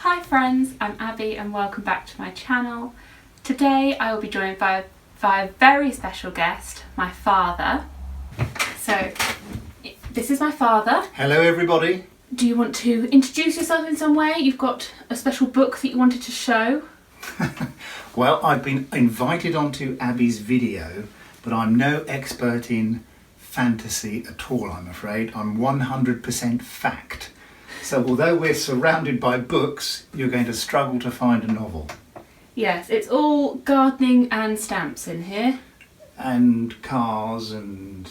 Hi friends, I'm Abby and welcome back to my channel. Today I will be joined by a very special guest, my father. So, this is my father. Hello everybody. Do you want to introduce yourself in some way? You've got a special book that you wanted to show. Well, I've been invited onto Abby's video, but I'm no expert in fantasy at all, I'm afraid. I'm 100% fact. So although we're surrounded by books, you're going to struggle to find a novel. Yes, it's all gardening and stamps in here. And cars and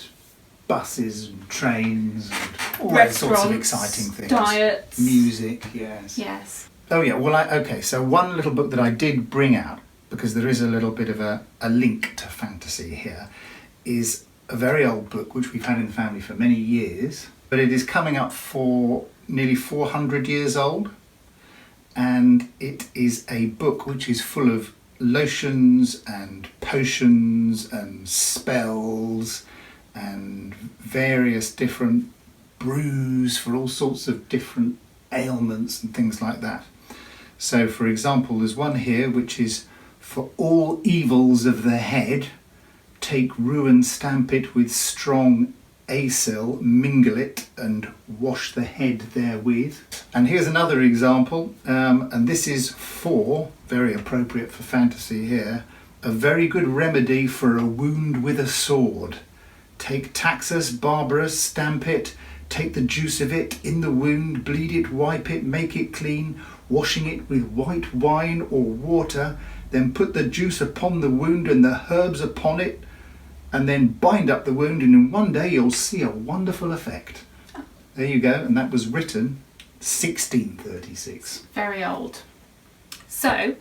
buses and trains and all those sorts of exciting things. Diets. Music, yes. Yes. Oh yeah, well okay, so one little book that I did bring out, because there is a little bit of a link to fantasy here, is a very old book which we've had in the family for many years, but it is coming up for nearly 400 years old, and it is a book which is full of lotions and potions and spells and various different brews for all sorts of different ailments and things like that. So for example, there's one here which is for all evils of the head, take rue and stamp it with strong acyl, mingle it and wash the head therewith. And here's another example, and this is for, very appropriate for fantasy here, a very good remedy for a wound with a sword. Take taxus barbarus, stamp it, take the juice of it in the wound, bleed it, wipe it, make it clean, washing it with white wine or water, then put the juice upon the wound and the herbs upon it, and then bind up the wound, and in one day you'll see a wonderful effect. There you go, and that was written 1636. Very old. So,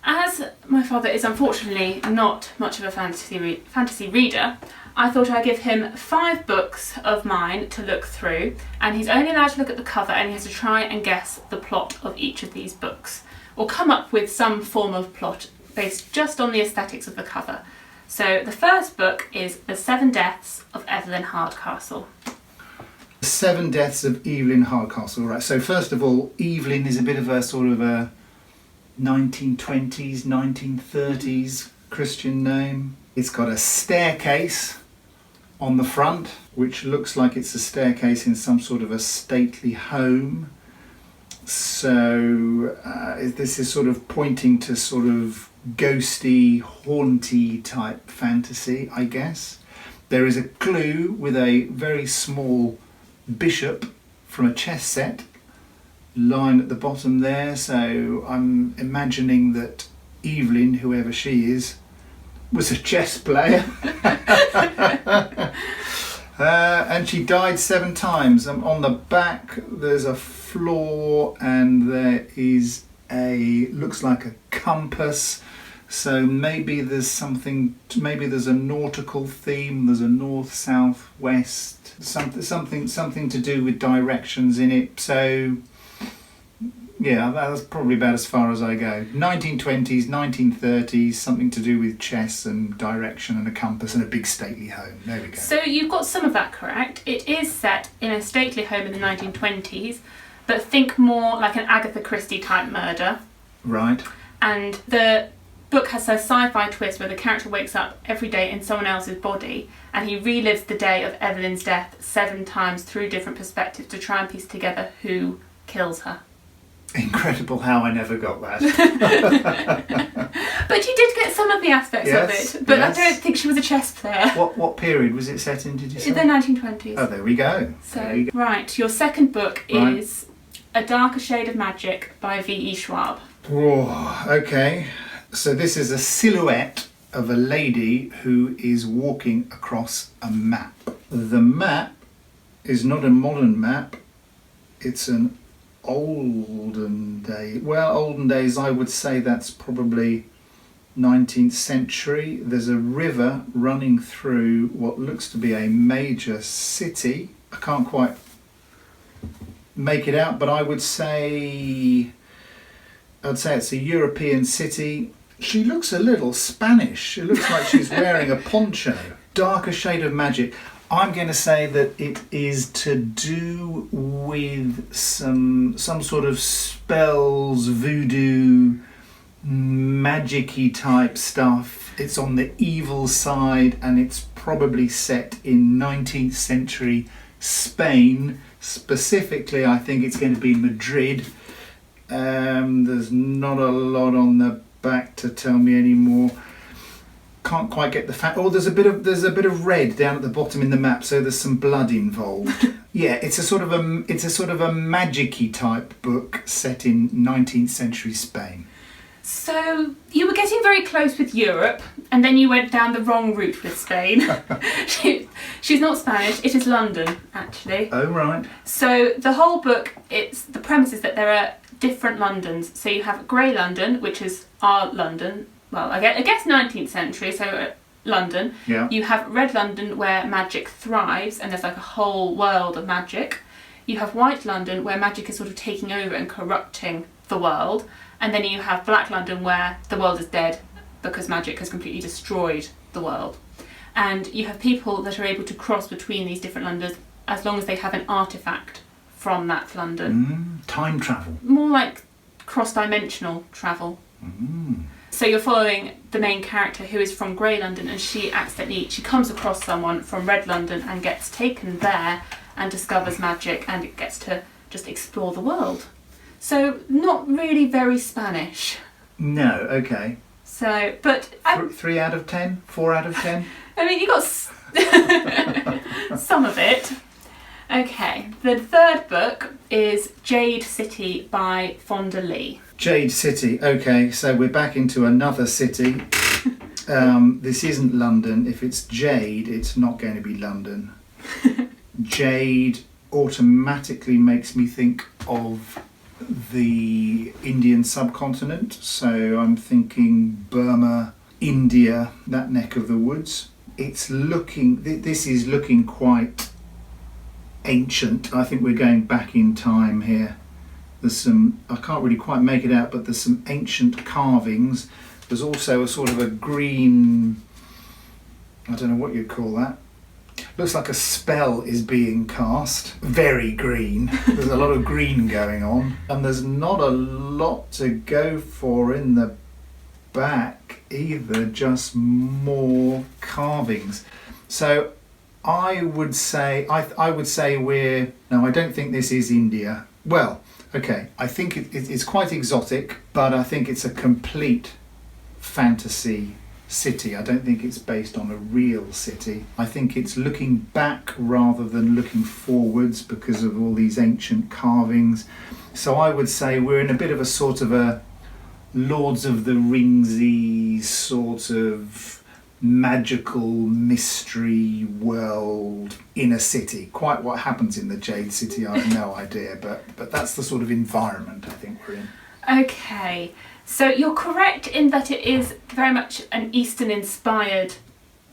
as my father is unfortunately not much of a fantasy reader, I thought I'd give him 5 books of mine to look through, and he's only allowed to look at the cover and he has to try and guess the plot of each of these books, or come up with some form of plot based just on the aesthetics of the cover. So the first book is The 7 Deaths of Evelyn Hardcastle. The 7 Deaths of Evelyn Hardcastle, right. So first of all, Evelyn is a bit of a sort of a 1920s, 1930s Christian name. It's got a staircase on the front, which looks like it's a staircase in some sort of a stately home. So this is sort of pointing to sort of ghosty, haunty type fantasy, I guess. There is a clue with a very small bishop from a chess set lying at the bottom there, so I'm imagining that Evelyn, whoever she is, was a chess player. And she died 7 times. On the back there's a floor and there is looks like a compass. So maybe there's something, maybe there's a nautical theme, there's a north, south, west, something to do with directions in it. So yeah, that's probably about as far as I go. 1920s, 1930s, something to do with chess and direction and a compass and a big stately home. There we go. So you've got some of that correct. It is set in a stately home in the 1920s, but think more like an Agatha Christie type murder. Right. And the book has a sci-fi twist where the character wakes up every day in someone else's body and he relives the day of Evelyn's death 7 times through different perspectives to try and piece together who kills her. Incredible how I never got that. But you did get some of the aspects of it. But yes. I don't think she was a chess player. What period was it set in, did you say? In the 1920s. Oh, there we go. So, right, your second book is A Darker Shade of Magic by V.E. Schwab. Oh, okay. So this is a silhouette of a lady who is walking across a map. The map is not a modern map, it's an olden days, I would say that's probably 19th century. There's a river running through what looks to be a major city. I can't quite make it out, but I would say it's a European city. She looks a little Spanish. It looks like she's wearing a poncho. Darker Shade of Magic. I'm going to say that it is to do with some sort of spells, voodoo, magic-y type stuff. It's on the evil side, and it's probably set in 19th century Spain. Specifically, I think it's going to be Madrid. There's not a lot on the back to tell me any more. Can't quite get the fact. Oh, there's a bit of red down at the bottom in the map, so there's some blood involved. Yeah, it's a sort of a magic-y type book set in 19th century Spain. So you were getting very close with Europe, and then you went down the wrong route with Spain. She's not Spanish, it is London, actually. Oh, right. So the whole book, the premise is that there are different Londons. So you have Grey London, which is our London. Well, I guess 19th century, so London. Yeah. You have Red London, where magic thrives, and there's like a whole world of magic. You have White London, where magic is sort of taking over and corrupting the world. And then you have Black London, where the world is dead because magic has completely destroyed the world. And you have people that are able to cross between these different Londons as long as they have an artefact from that London. Time travel. More like cross-dimensional travel. So you're following the main character who is from Grey London, and she comes across someone from Red London and gets taken there and discovers magic, and it gets to just explore the world. So not really very Spanish. No, okay. So, but 3 out of 10? 4 out of 10? I mean, you got some of it. Okay, the third book is Jade City by Fonda Lee. Jade City. Okay, so we're back into another city. This isn't London. If it's Jade, it's not going to be London. Jade automatically makes me think of the Indian subcontinent, so I'm thinking Burma, India, that neck of the woods. This is looking quite ancient. I think we're going back in time here. There's some, I can't really quite make it out, but there's some ancient carvings. There's also a sort of a green, I don't know what you'd call that. Looks like a spell is being cast. Very green. There's a lot of green going on. And there's not a lot to go for in the back either, just more carvings. So I would say no, I don't think this is India. Well, okay, I think it's quite exotic, but I think it's a complete fantasy city. I don't think it's based on a real city. I think it's looking back rather than looking forwards because of all these ancient carvings. So I would say we're in a bit of a sort of a Lords of the Ringsy sort of magical mystery world in a city. Quite what happens in the Jade City, I have no idea, but that's the sort of environment I think we're in. Okay. So you're correct in that it is very much an Eastern-inspired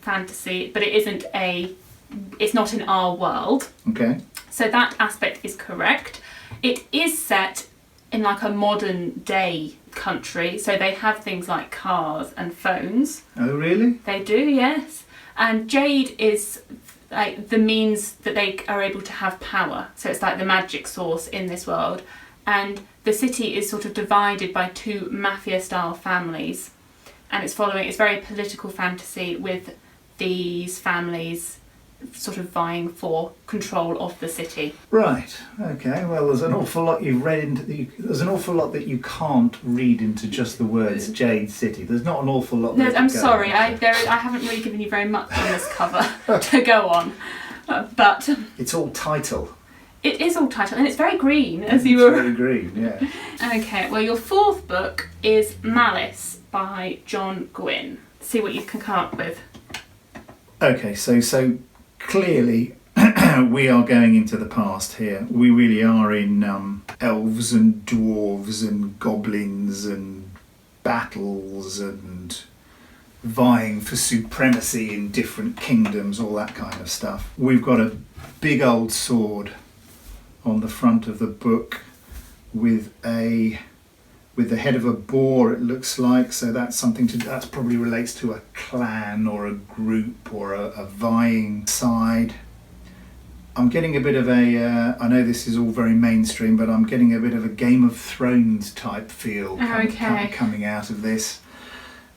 fantasy, but it's not in our world. Okay. So that aspect is correct. It is set in like a modern day country, so they have things like cars and phones. Oh, really? They do, yes. And Jade is like the means that they are able to have power. So it's like the magic source in this world. And the city is sort of divided by two mafia-style families, and it's very political fantasy with these families sort of vying for control of the city. Right. Okay. Well, there's an awful lot you've read into. There's an awful lot that you can't read into just the words Jade City. There's not an awful lot. No, I'm sorry. I haven't really given you very much on this cover to go on, but it's all title. It is all title, and it's very green, as you were. Very green, yeah. Okay, well, your fourth book is Malice by John Gwynne. See what you can come up with. Okay, so clearly we are going into the past here. We really are in elves and dwarves and goblins and battles and vying for supremacy in different kingdoms, all that kind of stuff. We've got a big old sword on the front of the book with the head of a boar, it looks like, so that's probably relates to a clan or a group or a vying side. I'm getting a bit of a, I know this is all very mainstream, but I'm getting a bit of a Game of Thrones type feel coming out of this.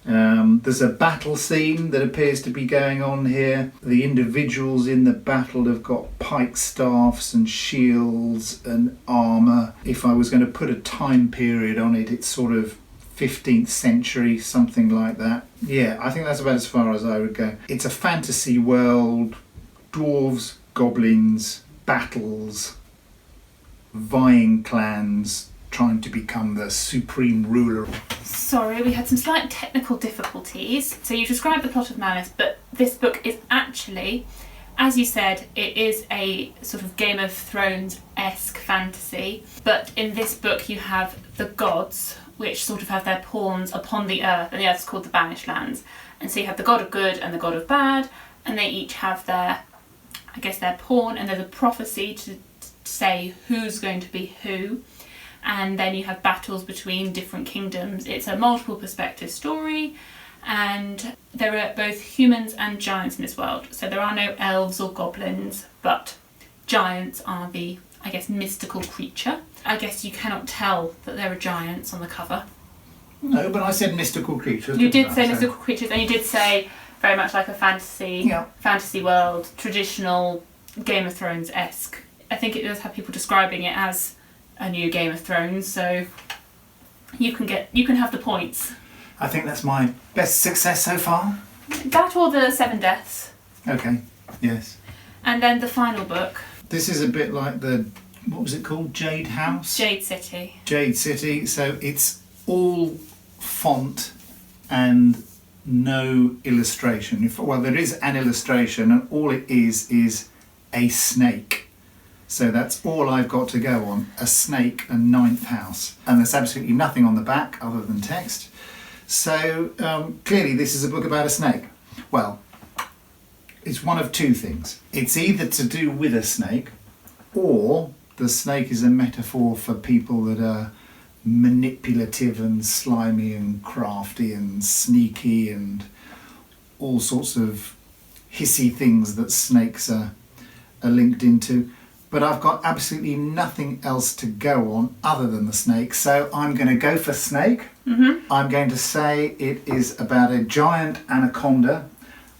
There's a battle scene that appears to be going on here. The individuals in the battle have got pike staffs and shields and armour. If I was going to put a time period on it, it's sort of 15th century, something like that. Yeah, I think that's about as far as I would go. It's a fantasy world, dwarves, goblins, battles, vying clans, trying to become the supreme ruler. Sorry, we had some slight technical difficulties. So you described the plot of Malice, but this book is actually, as you said, it is a sort of Game of Thrones-esque fantasy. But in this book you have the gods, which sort of have their pawns upon the earth, and the earth is called the Banished Lands. And so you have the god of good and the god of bad, and they each have their, I guess, their pawn, and there's a prophecy to say who's going to be who. And then you have battles between different kingdoms. It's a multiple perspective story, and there are both humans and giants in this world. So there are no elves or goblins, but giants are the, I guess, mystical creature. I guess you cannot tell that there are giants on the cover. No, but I said mystical creatures. You did say mystical creatures, and you did say very much like a fantasy world, traditional Game of Thrones-esque. I think it does have people describing it as a new Game of Thrones, so you can have the points. I think that's my best success so far. That or the 7 Deaths. Okay, yes. And then the final book. This is a bit like the, what was it called? Jade House? Jade City. Jade City, so it's all font and no illustration. Well, there is an illustration, and all it is a snake. So that's all I've got to go on, a snake and 9th house. And there's absolutely nothing on the back other than text. So clearly this is a book about a snake. Well, it's one of two things. It's either to do with a snake, or the snake is a metaphor for people that are manipulative and slimy and crafty and sneaky and all sorts of hissy things that snakes are linked into. But I've got absolutely nothing else to go on other than the snake, so I'm going to go for snake. Mm-hmm. I'm going to say it is about a giant anaconda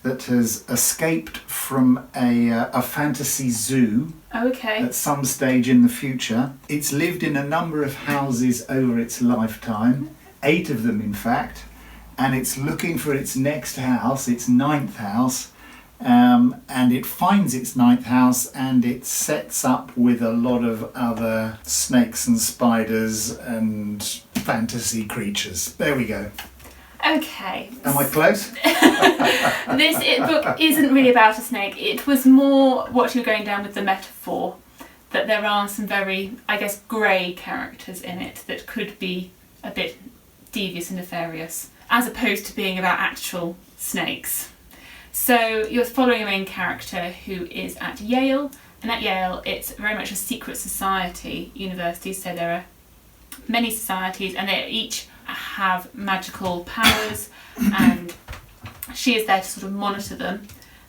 that has escaped from a fantasy zoo at some stage in the future. It's lived in a number of houses over its lifetime, 8 of them in fact, and it's looking for its next house, its 9th house. And it finds its 9th house, and it sets up with a lot of other snakes and spiders and fantasy creatures. There we go. Okay. Am I close? This book isn't really about a snake. It was more what you're going down with the metaphor, that there are some very, I guess, grey characters in it that could be a bit devious and nefarious, as opposed to being about actual snakes. So you're following a main character who is at Yale, and at Yale it's very much a secret society university, so there are many societies and they each have magical powers, and she is there to sort of monitor them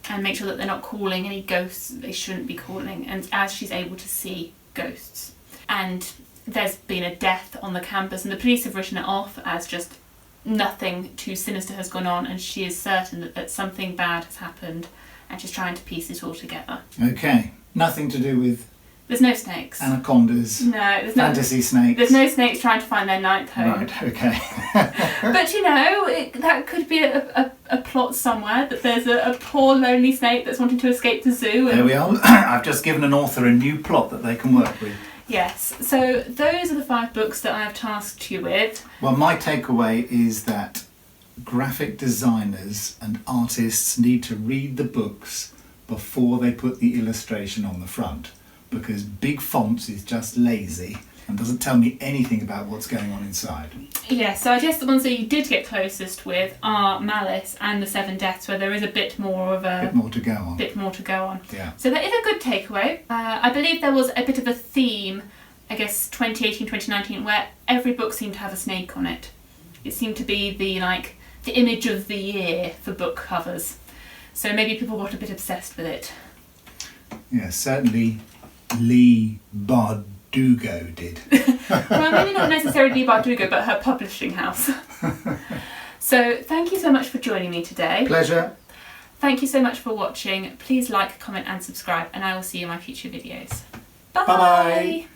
and make sure that they're not calling any ghosts that they shouldn't be calling, and as she's able to see ghosts. And there's been a death on the campus, and the police have written it off as just nothing too sinister has gone on, and she is certain that something bad has happened, and she's trying to piece it all together. Okay, nothing to do with... There's no snakes. Anacondas. No, there's fantasy snakes. There's no snakes trying to find their 9th home. Right, okay. But you know, that could be a plot somewhere, that there's a poor lonely snake that's wanting to escape the zoo. And... There we are. I've just given an author a new plot that they can work with. Yes, so those are the 5 books that I have tasked you with. Well, my takeaway is that graphic designers and artists need to read the books before they put the illustration on the front, because big fonts is just lazy and doesn't tell me anything about what's going on inside. Yeah, so I guess the ones that you did get closest with are Malice and the 7 Deaths, where there is a bit more of a... bit more to go on. Yeah. So that is a good takeaway. I believe there was a bit of a theme, I guess 2018, 2019, where every book seemed to have a snake on it. It seemed to be the image of the year for book covers. So maybe people got a bit obsessed with it. Yeah, certainly Lee Bardugo did. Well, maybe not necessarily Bardugo, but her publishing house. So thank you so much for joining me today. Pleasure. Thank you so much for watching. Please like, comment and subscribe, and I will see you in my future videos. Bye! Bye-bye.